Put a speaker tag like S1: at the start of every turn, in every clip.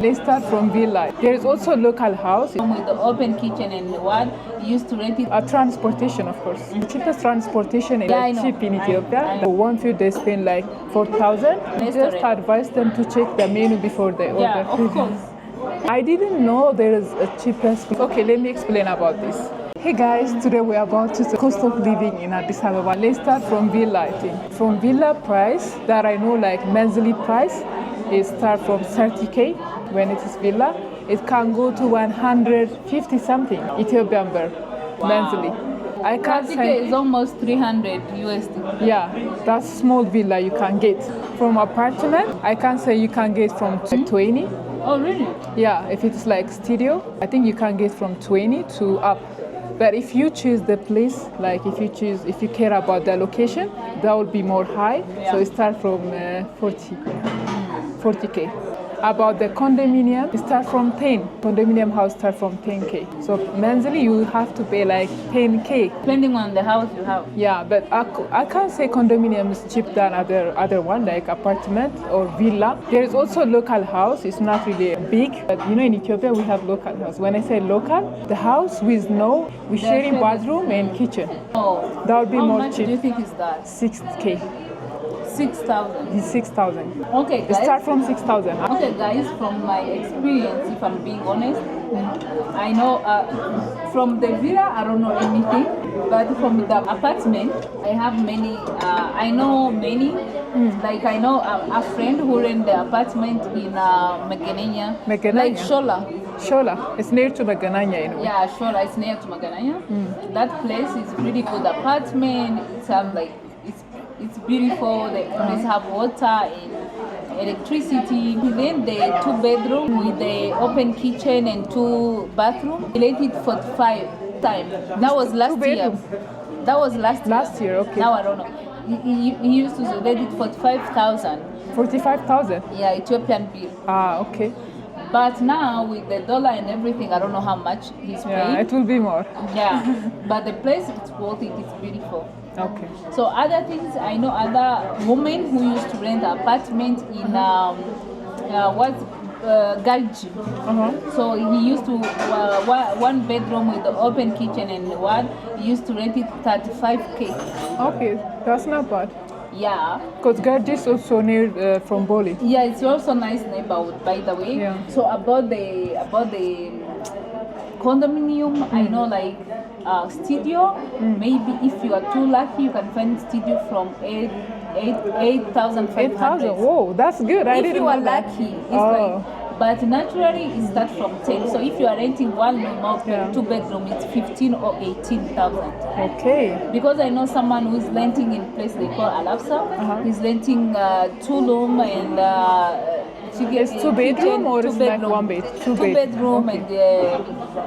S1: Let's start from villa. There is also local house.
S2: With the open kitchen and what you used to rent it.
S1: Transportation, of course. The cheapest transportation is cheap in Ethiopia.
S2: I know.
S1: One food they spend like 4,000. Just advise them to check the menu before they order.
S2: Yeah, of course.
S1: I didn't know there is a cheapest. Okay, let me explain about this. Hey guys, today we're about to the cost of living in Addis Ababa. Let's start from villa, I think. From villa price that I know, like monthly price, it start from 30K when it is villa. It can go to 150 something Ethiopian birr monthly. I can't
S2: 30K
S1: say
S2: is almost 300 USD.
S1: yeah, that's small villa you can get. From apartment, I can say you can get from 20.
S2: Oh really?
S1: Yeah, if it's like studio, I think you can get from 20 to up. But if you choose the place, like if you care about the location, that will be more high.
S2: Yeah.
S1: So it starts from 40K. About the condominium, it starts from 10. Condominium house start from 10K. So monthly you have to pay like 10K.
S2: Depending on the house you have.
S1: Yeah, but I can't say condominium is cheap than other one like apartment or villa. There is also local house. It's not really big, but you know in Ethiopia we have local house. When I say local, the house with sharing bathroom and kitchen.
S2: Oh,
S1: That would be
S2: how
S1: more
S2: much
S1: cheap.
S2: do you think is that?
S1: 6K.
S2: 6,000.
S1: 6,000.
S2: Okay,
S1: It
S2: guys.
S1: start from 6,000.
S2: Okay, guys. From my experience, if I'm being honest, I know from the villa I don't know anything, but from the apartment I have many. I know many. Like I know a friend who rent the apartment in Megananya. Like Shola.
S1: Shola. It's near to Magananya anyway.
S2: Yeah, Shola. It's near to Magananya. That place is really good apartment. It's beautiful. They always have water and electricity. Then the 2-bedroom with the open kitchen and 2 bathroom. Related 45 time. That was last year. That was last year.
S1: Last year, okay.
S2: Now I don't know. He used to rent it 45,000.
S1: 45,000?
S2: Yeah, Ethiopian bill.
S1: Ah, okay.
S2: But now with the dollar and everything, I don't know how much he's paying.
S1: Yeah, it will be more.
S2: Yeah, but the place it's worth it. It's beautiful.
S1: Okay.
S2: So other things, I know other women who used to rent an apartment in Galji. So he used to 1 bedroom with the open kitchen and what he used to rent it 35K.
S1: Okay, that's not bad.
S2: Yeah.
S1: Because Garji is also near from Boli.
S2: Yeah, it's also nice neighborhood, by the way.
S1: Yeah.
S2: So about the condominium, I know like studio. Maybe if you are too lucky, you can find studio from 8,500.
S1: 8,000. Whoa, that's good. I
S2: If
S1: didn't
S2: you are
S1: know that.
S2: lucky, it's like. But naturally, it starts from 10. So if you are renting one normal 2-bedroom, it's 15 or 18,000.
S1: Okay.
S2: Because I know someone who's renting in a place they call Alapsa. He's renting 2 room and
S1: it's 2-bedroom or it's like 1 bed?
S2: 2 bedroom and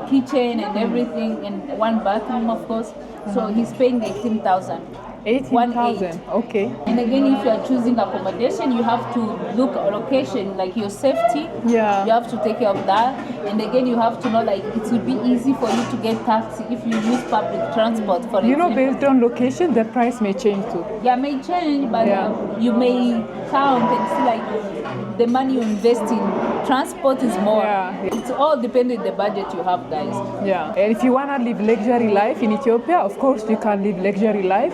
S2: kitchen and everything and 1 bathroom, of course. So he's paying 18,000.
S1: 18,000. Okay.
S2: And again, if you are choosing accommodation, you have to look at location, like your safety.
S1: Yeah.
S2: You have to take care of that. And again, you have to know, like, it will be easy for you to get taxi if you use public transport, for
S1: You know,
S2: example.
S1: based on location, the price may change too.
S2: Yeah, may change, but you may count and see, like, the money you invest in transport is more.
S1: Yeah.
S2: It's all depending on the budget you have, guys.
S1: Yeah. And if you want to live luxury life in Ethiopia, of course, you can live luxury life.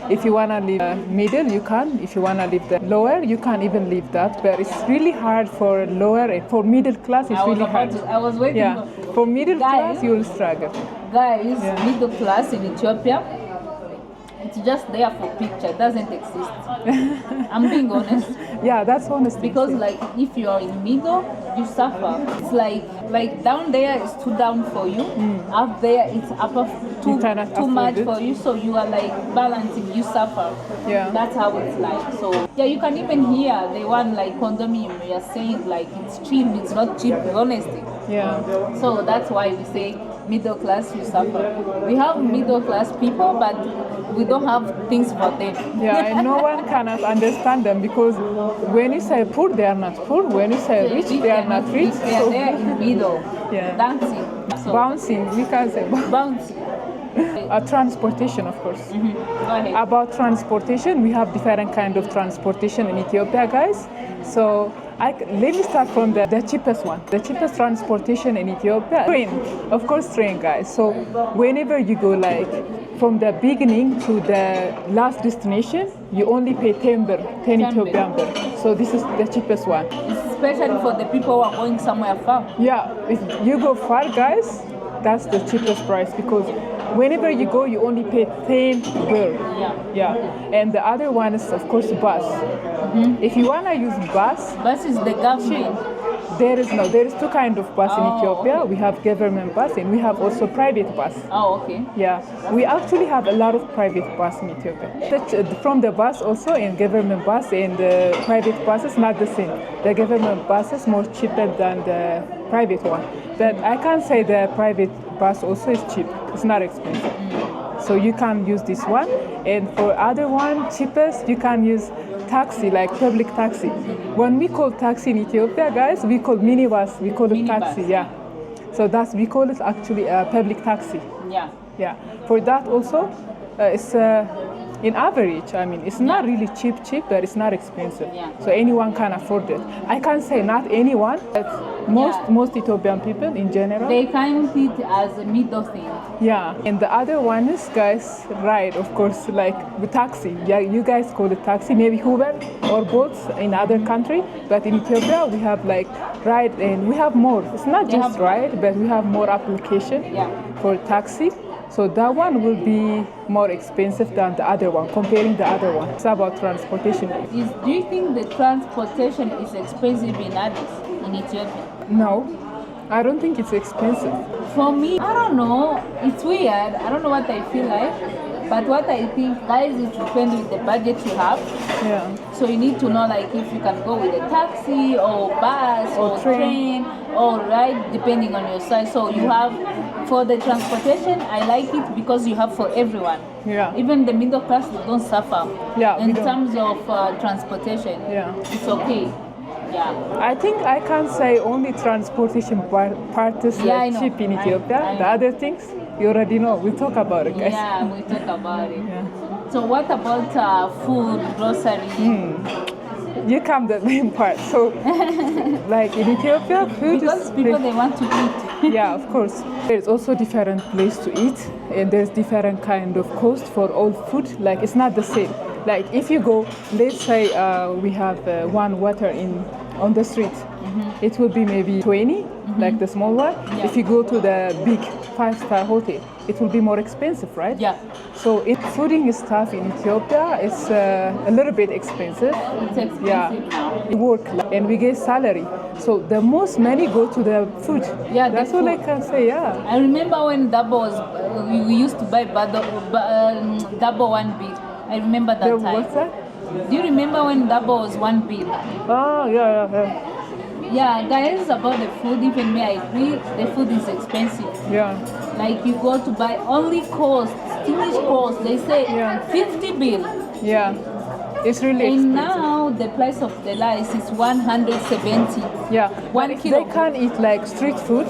S1: If you want to live middle, you can. If you want to live the lower, you can even live that. But it's really hard for lower and for middle class. It's really hard.
S2: I was waiting.
S1: Yeah. For middle class, you will struggle.
S2: Guys, middle class in Ethiopia, it's just there for picture. It doesn't exist. I'm being honest.
S1: Yeah, that's honest.
S2: Because like if you are in middle, you suffer. It's like down there is too down for you. Up there it's upper too much for you. So you are like balancing. You suffer.
S1: Yeah.
S2: That's how it's like. So yeah, you can even hear the one like condominium. We are saying like it's cheap. It's not cheap. Honestly.
S1: Yeah.
S2: So that's why we say middle class, you suffer. We have middle class people, but we don't have things for them.
S1: Yeah, and no one cannot understand them because when you say poor, they are not poor. When you say rich, they are not rich.
S2: They are there in middle,
S1: Yeah.
S2: dancing. So
S1: Bouncing, we can say
S2: bouncing.
S1: Transportation, of course.
S2: Go ahead.
S1: About transportation, we have different kind of transportation in Ethiopia, guys. So let me start from the cheapest one. The cheapest transportation in Ethiopia, train. Of course, train, guys. So whenever you go, like from the beginning to the last destination, you only pay 10 birr, 10 Ethiopian birr. So this is the cheapest one.
S2: Especially for the people who are going somewhere far.
S1: Yeah, if you go far, guys, that's the cheapest price because whenever you go, you only pay 10 birr. Yeah. And the other one is, of course, bus. If you want to use bus
S2: is the government.
S1: There is two kind of bus in Ethiopia.
S2: Okay.
S1: We have government bus and we have also private bus.
S2: Oh, okay.
S1: Yeah, we actually have a lot of private bus in Ethiopia. From the bus also in government bus and private buses not the same. The government bus is more cheaper than the private one. But I can say the private bus also is cheap. It's not expensive. So you can use this one. And for other one, cheapest, you can use taxi, like public taxi. When we call taxi in Ethiopia, guys, we call minibus. We call it taxi, yeah. So we call it actually a public taxi. Yeah. For that also, it's in average. I mean, it's not really cheap, but it's not expensive.
S2: Yeah.
S1: So anyone can afford it. I can't say not anyone, but most Ethiopian people in general.
S2: They count it as a middle thing.
S1: Yeah, and the other one is, guys, ride, of course, like the taxi. Yeah, you guys call it taxi, maybe Uber or boats in other country. But in Ethiopia, we have like ride and we have more. It's not just ride, but we have more application for taxi. So that one will be more expensive than the other one, comparing the other one. It's about transportation.
S2: Do you think the transportation is expensive in Addis, in Ethiopia?
S1: No, I don't think it's expensive.
S2: For me, I don't know. It's weird. I don't know what I feel like. But what I think, guys, it depends with the budget you have.
S1: Yeah.
S2: So you need to know, like, if you can go with a taxi or bus or train or ride, depending on your size. So you have, for the transportation, I like it because you have for everyone.
S1: Yeah.
S2: Even the middle class, they don't suffer.
S1: Yeah.
S2: In terms of transportation.
S1: Yeah.
S2: It's okay. Yeah.
S1: I think I can say only transportation part is cheap in Ethiopia. The other things, you already know. We'll talk about it, guys.
S2: Yeah, we'll talk about it.
S1: Yeah.
S2: So what about food, grocery?
S1: You come the main part. So, like in Ethiopia, food
S2: because people, they want to eat.
S1: Yeah, of course. There's also different place to eat, and there's different kind of cost for all food. Like it's not the same. Like if you go, let's say we have one water on the street, it will be maybe 20, like the small one.
S2: Yeah.
S1: If you go to the big 5-star hotel, it will be more expensive, right?
S2: Yeah.
S1: So fooding stuff in Ethiopia is a little bit expensive.
S2: It's expensive now.
S1: We work and we get salary. So the most money go to the food.
S2: Yeah,
S1: that's all I can say. Yeah.
S2: I remember when Dabo was, we used to buy Dabo 1 bill. I remember that time.
S1: What's that?
S2: Do you remember when Dabo was 1 bill?
S1: Oh, yeah.
S2: Yeah, guys, about the food, even me, I agree, the food is expensive.
S1: Yeah.
S2: Like you go to buy only cost, English cost, they say 50 bill.
S1: Yeah. It's really expensive.
S2: And now the price of the rice is 170.
S1: Yeah.
S2: 1 kilo.
S1: They can't eat like street food.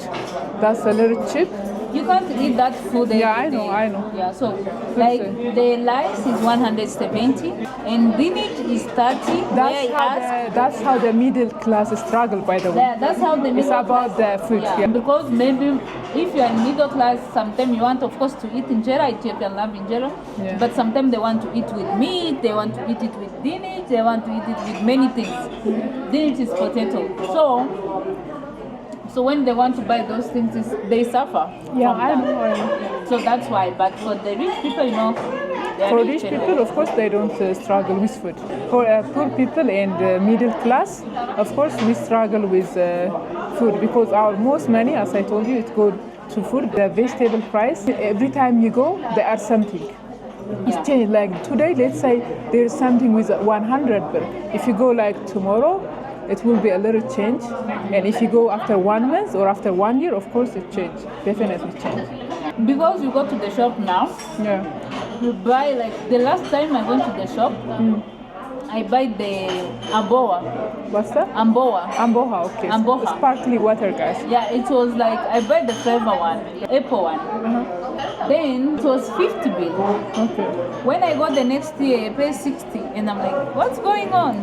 S1: That's a little cheap.
S2: You can't eat that food every
S1: I
S2: day.
S1: know.
S2: Yeah, so like the rice is 170 and dinner is 30.
S1: That's how the middle class struggle, by the way.
S2: Yeah, that's how the middle
S1: It's about
S2: class,
S1: the food.
S2: Yeah. Because maybe if you are in middle class, sometimes you want, of course, to eat injera. Ethiopian love injera.
S1: Yeah.
S2: But sometimes they want to eat with meat. They want to eat it with dinner. They want to eat it with many things. Dinner is potato. So when they want to buy those things, they suffer.
S1: Yeah, I know.
S2: So that's why. But for the rich people, you know,
S1: for rich people, of course, they don't struggle with food. For poor people and middle class, of course, we struggle with food because our most money, as I told you, it goes to food. The vegetable price, every time you go, there are something. It's changed. Like today, let's say there's something with 100 birr. If you go like tomorrow, it will be a little change. And if you go after 1 month or after 1 year, of course it change. Definitely change.
S2: Because you go to the shop now, you buy, like the last time I went to the shop, I buy the amboa.
S1: What's that?
S2: Amboa,
S1: okay.
S2: Amboa.
S1: Sparkly water, guys.
S2: Yeah, it was like, I buy the flavor one, the apple one. Then it was 50 bill.
S1: Okay.
S2: When I got the next year, I paid 60, and I'm like, what's going on?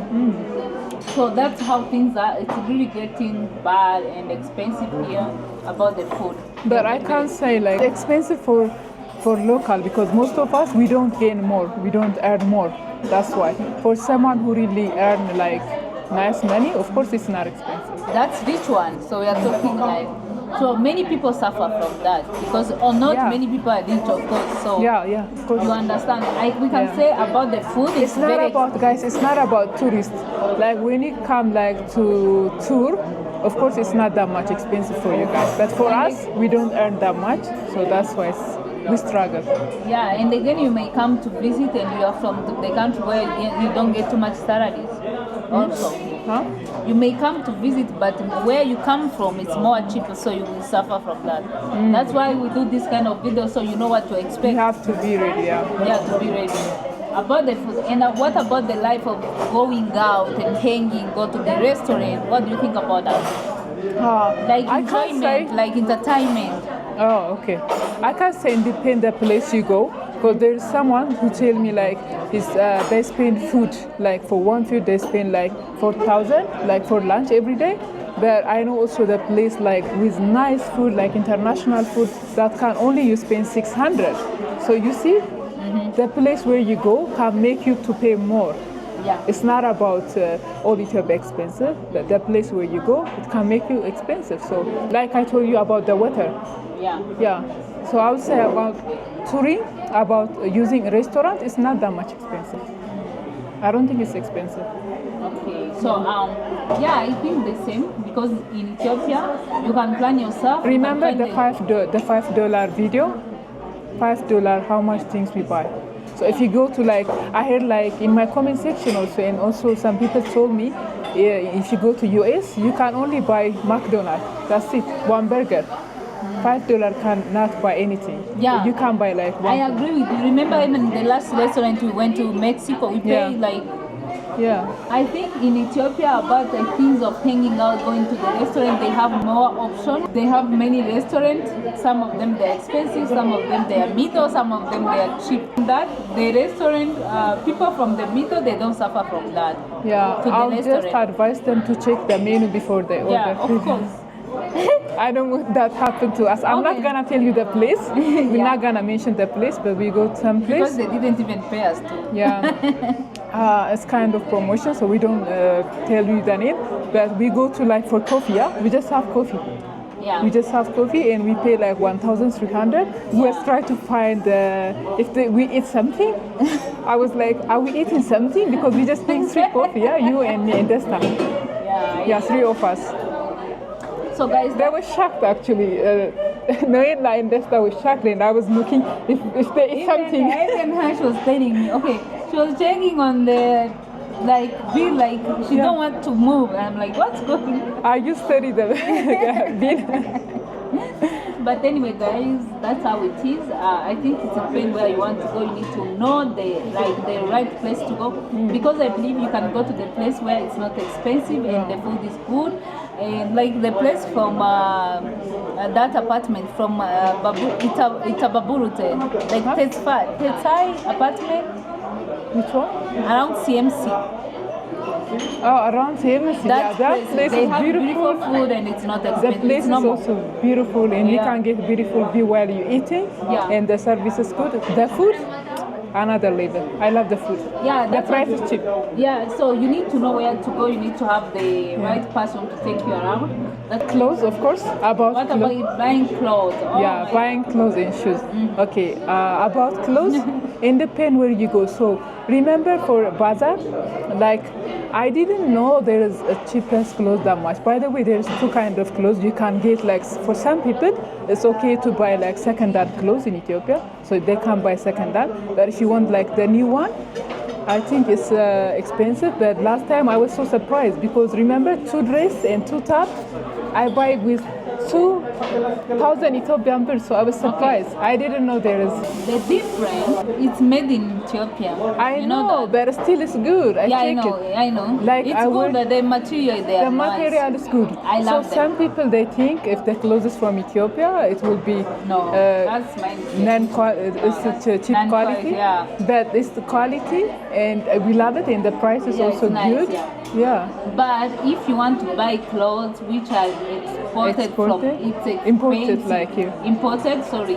S2: So that's how things are. It's really getting bad and expensive here about the food.
S1: But I can't say like expensive for local, because most of us, we don't gain more, we don't earn more. That's why. For someone who really earn like nice money, of course it's not expensive.
S2: That's rich one. So we are talking like, so many people suffer from that because, or not
S1: Yeah.
S2: many people are rich, of course. So
S1: Yeah, of course.
S2: you understand. Like we can
S1: Yeah.
S2: say about the food,
S1: It's not
S2: very
S1: about, guys, it's not about tourists. Like when you come like to tour, of course it's not that much expensive for you guys. But for us, we don't earn that much, so that's why we struggle.
S2: Yeah, and again, you may come to visit and you are from the country where you don't get too much salaries. Also,
S1: Huh?
S2: you may come to visit, but where you come from, it's more cheaper, so you will suffer from that. That's why we do this kind of video, so you know what to
S1: You
S2: expect.
S1: have to be ready, yeah.
S2: Yeah, to be ready. About the food, and what about the life of going out and hanging, go to the restaurant? What do you think about that? Like
S1: I can't
S2: enjoyment,
S1: say.
S2: like entertainment.
S1: Oh, okay. I can't say it depends the place you go, because there's someone who tell me like they spend food, like for one food they spend like 4,000 like for lunch every day. But I know also the place like with nice food, like international food, that can only you spend 600. So you see, the place where you go can make you to pay more.
S2: Yeah.
S1: It's not about all Ethiopia expensive, but the place where you go, it can make you expensive. So like I told you about the weather.
S2: Yeah.
S1: Yeah. So I would say about touring, about using a restaurant, it's not that much expensive. I don't think it's expensive.
S2: Okay. So yeah, I think the same because in Ethiopia you can plan yourself. you can
S1: Remember
S2: find
S1: the $5 video? $5, how much things we buy. So if you go to like, I heard like in my comment section also, and also some people told me, if you go to US, you can only buy McDonald's. That's it, one burger. $5 cannot buy anything.
S2: Yeah.
S1: You can buy like one.
S2: I agree with you. Remember even the last restaurant we went to Mexico, we
S1: Yeah.
S2: paid like,
S1: Yeah.
S2: I think in Ethiopia about the things of hanging out, going to the restaurant, they have more options. They have many restaurants. Some of them they're expensive, some of them they are middle, some of them they are cheap. That the restaurant, people from the middle, they don't suffer from that.
S1: Yeah,
S2: To the
S1: I'll just
S2: restaurant.
S1: advise them to check the menu before they order
S2: Yeah,
S1: food.
S2: of course.
S1: I don't want that happen to us. I'm not
S2: Okay.
S1: gonna tell you the place. We're
S2: Yeah.
S1: not gonna mention the place, but we go to some
S2: Because
S1: place.
S2: they didn't even pay us to.
S1: Yeah, it's kind of promotion, so we don't tell you the name. But we go to like for coffee. Yeah, we just have coffee.
S2: Yeah.
S1: We just have coffee and we pay like 1,300. We
S2: Yeah.
S1: was trying to find we eat something. I was like, are we eating something? Because we just drink 3 coffee. Yeah, you and me and Desta. Yeah, 3 of us.
S2: So guys,
S1: They were shocked actually. Noella and Desta was shocked, and I was looking if they eat something.
S2: Even her, she was telling me, okay, she was checking on the bill, like she
S1: Yeah.
S2: don't want to move. And I'm like, what's going on?
S1: I just study the bill.
S2: But anyway, guys, that's how it is. I think it's depends where you want to go. You need to know the right place to go because I believe you can go to the place where it's not expensive and the food is good. And like the place from that apartment from Itababurute, like Tetsai apartment
S1: Which one?
S2: around CMC.
S1: Oh, around here.
S2: That place, they
S1: is
S2: have beautiful
S1: beautiful.
S2: food and it's not
S1: The
S2: expensive.
S1: place
S2: It's
S1: is
S2: normal.
S1: also beautiful, and you
S2: Yeah.
S1: can get beautiful view while you're eating.
S2: Yeah.
S1: And the service is good. The food, another level. I love the food.
S2: Yeah,
S1: The
S2: that's
S1: price
S2: what-
S1: is cheap.
S2: Yeah, so you need to know where to go. You need to have the right person to take you around. That's
S1: Clothes, of course. About
S2: What
S1: clothes.
S2: about buying clothes? Oh
S1: Yeah,
S2: my-
S1: buying clothes and shoes. Okay, about clothes, it depends where you go. So remember for bazaar, like I didn't know there is a cheapest clothes that much. By the way, there's 2 kind of clothes you can get. Like for some people, it's okay to buy like second-hand clothes in Ethiopia, so they can buy second-hand. But if you want like the new one, I think it's expensive. But last time I was so surprised because remember 2 dress and 2 top, I buy with 2,000 Ethiopian birr, so I was surprised. I didn't know there is.
S2: The difference, it's made in Ethiopia.
S1: I
S2: You
S1: know,
S2: that?
S1: but still it's good. I
S2: Yeah, I
S1: take
S2: know,
S1: it.
S2: I know.
S1: Like,
S2: it's
S1: I
S2: good,
S1: would-
S2: but the material there.
S1: The material is good.
S2: I love
S1: so
S2: them.
S1: some people they think if the clothes is from Ethiopia, it will be
S2: No, that's my
S1: it's a cheap
S2: Non-quality,
S1: quality.
S2: yeah.
S1: But it's the quality, and we love it, and the price is
S2: Yeah,
S1: also
S2: it's nice,
S1: good.
S2: yeah.
S1: Yeah.
S2: But if you want to buy clothes which are exported from,
S1: Exported?
S2: it's
S1: Imported
S2: expensive.
S1: like here.
S2: Imported, sorry,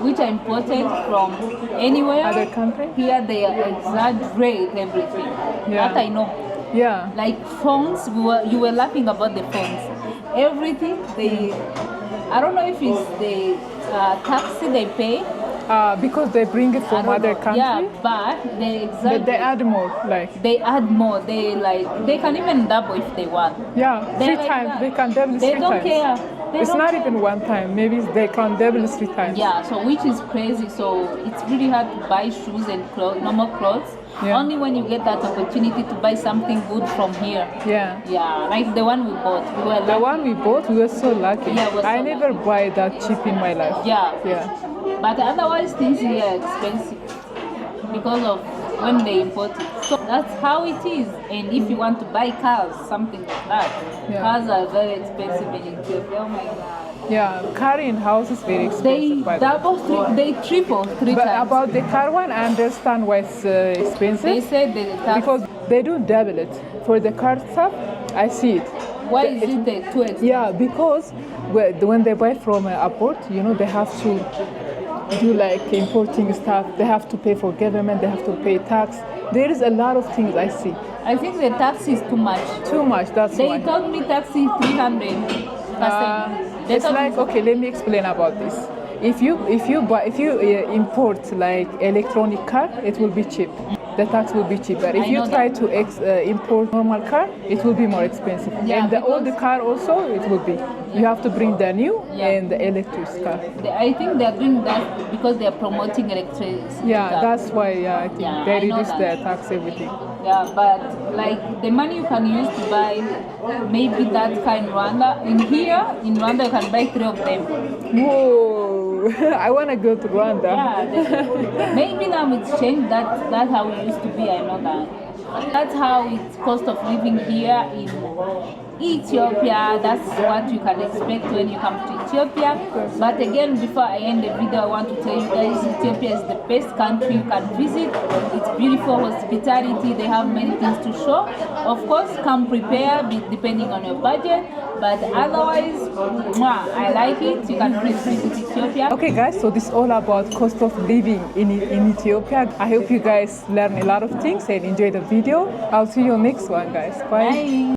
S2: which are imported from anywhere.
S1: Other country?
S2: Here they exaggerate everything.
S1: Yeah.
S2: That I know.
S1: Yeah.
S2: Like phones, you were laughing about the phones. Everything I don't know if it's the taxi they pay.
S1: Because they bring it
S2: I
S1: from
S2: don't
S1: other
S2: know.
S1: country.
S2: Yeah, but they exaggerate.
S1: But they add more, like.
S2: They add more. They can even double if they want.
S1: Yeah,
S2: They're
S1: three
S2: like
S1: times.
S2: that.
S1: They can double
S2: They
S1: 3
S2: don't
S1: times.
S2: care. They
S1: It's
S2: don't
S1: not
S2: care.
S1: even 1 time. Maybe they can double 3 times.
S2: Yeah, so which is crazy. So it's really hard to buy shoes and clothes, normal clothes.
S1: Yeah.
S2: Only when you get that opportunity to buy something good from here.
S1: Yeah.
S2: Yeah, like the one we bought. We were
S1: The
S2: lucky.
S1: one we bought, we were so lucky.
S2: Yeah, we're so
S1: I never buy that cheap in my life.
S2: Yeah.
S1: Yeah.
S2: But otherwise things here are expensive because of when they import it. So that's how it is. And if you want to buy cars, something like that,
S1: Yeah.
S2: cars are very expensive in Ethiopia. Oh my God.
S1: Yeah, car in house is very
S2: They
S1: expensive. by the way.
S2: double, they triple 3
S1: But
S2: times.
S1: about the car one, I understand why it's expensive.
S2: They said the tax.
S1: Because they do double it. For the car stuff, I see it.
S2: Why is it too expensive?
S1: Yeah, because when they buy from an airport, they have to do like importing stuff. They have to pay for government. They have to pay tax. There is a lot of things I see.
S2: I think the tax is too much.
S1: Too much. That's
S2: They
S1: why.
S2: told me tax is 300%. They
S1: It's
S2: told me-
S1: like, okay, let me explain about this. If you import like electronic car, it will be cheap. The tax will be cheaper. If
S2: I
S1: you
S2: know
S1: try
S2: that.
S1: to import normal car, it will be more expensive.
S2: Yeah,
S1: and the
S2: because-
S1: old car also, it will be. You have to bring the new
S2: Yeah.
S1: and the electric car.
S2: I think they're doing that because they're promoting electricity.
S1: Yeah, that's why I think
S2: Yeah,
S1: they
S2: I know
S1: reduce the
S2: that.
S1: tax everything.
S2: Yeah, but like the money you can use to buy maybe that car in Rwanda. In Rwanda you can buy 3 of them.
S1: Whoa! I want to go to Rwanda.
S2: Yeah, maybe now it's changed. That's how it used to be. I know that. That's how it's cost of living here in Ethiopia. That's what you can expect when you come to Ethiopia. But again, before I end the video, I want to tell you guys Ethiopia is the best country you can visit. It's beautiful hospitality. They have many things to show. Of course, come prepared depending on your budget. But otherwise, I like it. You can always visit Ethiopia.
S1: Okay guys, so this is all about cost of living in Ethiopia. I hope you guys learn a lot of things and enjoy the video. I'll see you next one guys. Bye.
S2: Bye.